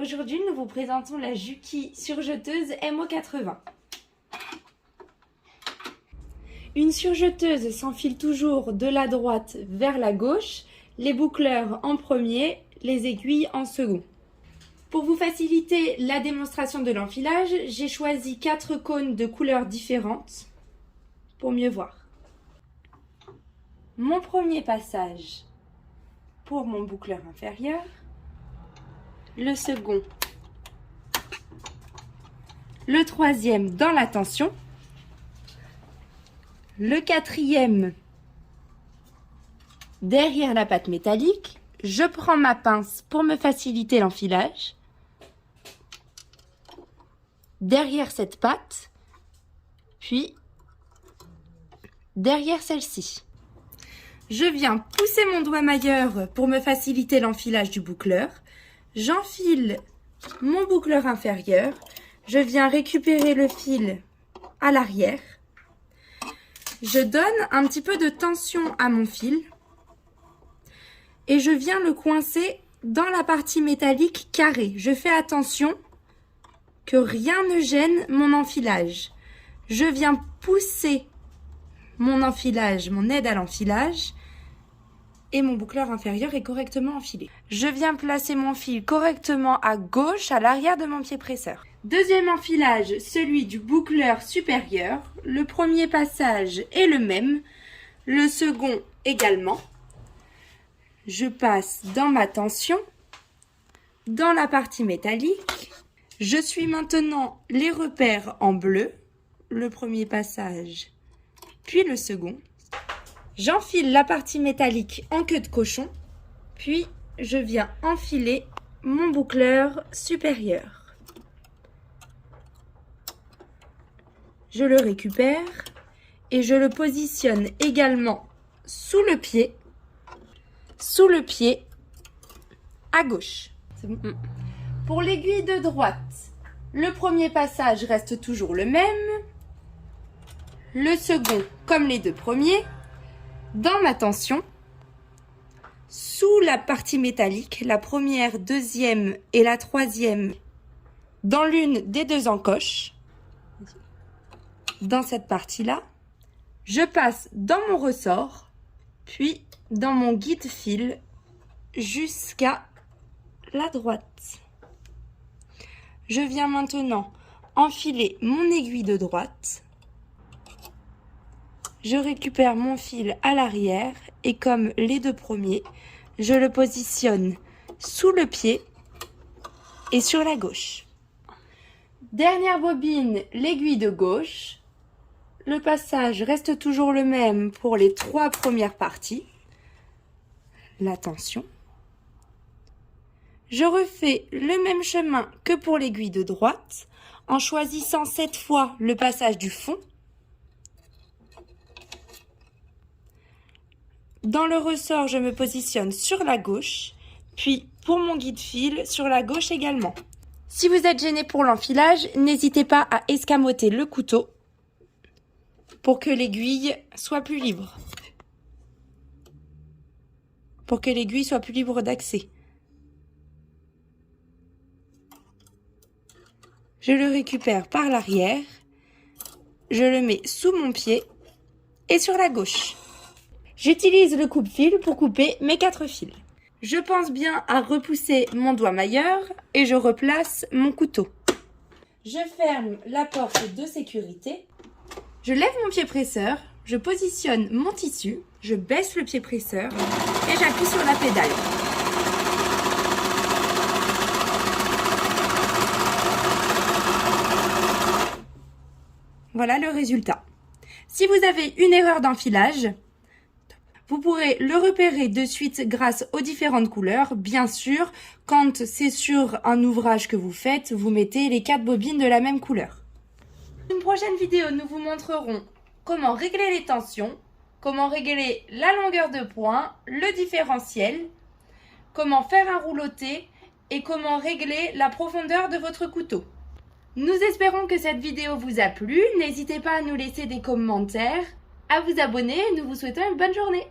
Aujourd'hui, nous vous présentons la Juki surjeteuse MO80. Une surjeteuse s'enfile toujours de la droite vers la gauche, les boucleurs en premier, les aiguilles en second. Pour vous faciliter la démonstration de l'enfilage, j'ai choisi 4 cônes de couleurs différentes pour mieux voir. Mon premier passage pour mon boucleur inférieur, le second, le troisième dans la tension, le quatrième derrière la pâte métallique. Je prends ma pince pour me faciliter l'enfilage. Derrière cette pâte, puis derrière celle-ci. Je viens pousser mon doigt mailleur pour me faciliter l'enfilage du boucleur. J'enfile mon boucleur inférieur. Je viens récupérer le fil à l'arrière. Je donne un petit peu de tension à mon fil et je viens le coincer dans la partie métallique carrée. Je fais attention que rien ne gêne mon enfilage. Je viens pousser mon enfilage, mon aide à l'enfilage, et mon boucleur inférieur est correctement enfilé. Je viens placer mon fil correctement à gauche, à l'arrière de mon pied presseur. Deuxième enfilage, celui du boucleur supérieur. Le premier passage est le même, le second également. Je passe dans ma tension, dans la partie métallique. Je suis maintenant les repères en bleu, le premier passage, puis le second. J'enfile la partie métallique en queue de cochon, puis je viens enfiler mon boucleur supérieur. Je le récupère et je le positionne également sous le pied à gauche. C'est bon. Pour l'aiguille de droite, le premier passage reste toujours le même, le second comme les deux premiers. Dans ma tension, sous la partie métallique, la première, deuxième et la troisième, dans l'une des deux encoches, dans cette partie-là, je passe dans mon ressort, puis dans mon guide-fil jusqu'à la droite. Je viens maintenant enfiler mon aiguille de droite. Je récupère mon fil à l'arrière et comme les deux premiers, je le positionne sous le pied et sur la gauche. Dernière bobine, l'aiguille de gauche. Le passage reste toujours le même pour les 3 premières parties. La tension. Je refais le même chemin que pour l'aiguille de droite en choisissant cette fois le passage du fond. Dans le ressort, je me positionne sur la gauche, puis pour mon guide-fil, sur la gauche également. Si vous êtes gêné pour l'enfilage, n'hésitez pas à escamoter le couteau pour que l'aiguille soit plus libre. Pour que l'aiguille soit plus libre d'accès. Je le récupère par l'arrière, je le mets sous mon pied et sur la gauche. J'utilise le coupe-fil pour couper mes 4 fils. Je pense bien à repousser mon doigt mailleur et je replace mon couteau. Je ferme la porte de sécurité. Je lève mon pied presseur, je positionne mon tissu, je baisse le pied presseur et j'appuie sur la pédale. Voilà le résultat. Si vous avez une erreur d'enfilage, vous pourrez le repérer de suite grâce aux différentes couleurs. Bien sûr, quand c'est sur un ouvrage que vous faites, vous mettez les 4 bobines de la même couleur. Dans une prochaine vidéo, nous vous montrerons comment régler les tensions, comment régler la longueur de pointe, le différentiel, comment faire un rouloté et comment régler la profondeur de votre couteau. Nous espérons que cette vidéo vous a plu. N'hésitez pas à nous laisser des commentaires, à vous abonner et nous vous souhaitons une bonne journée.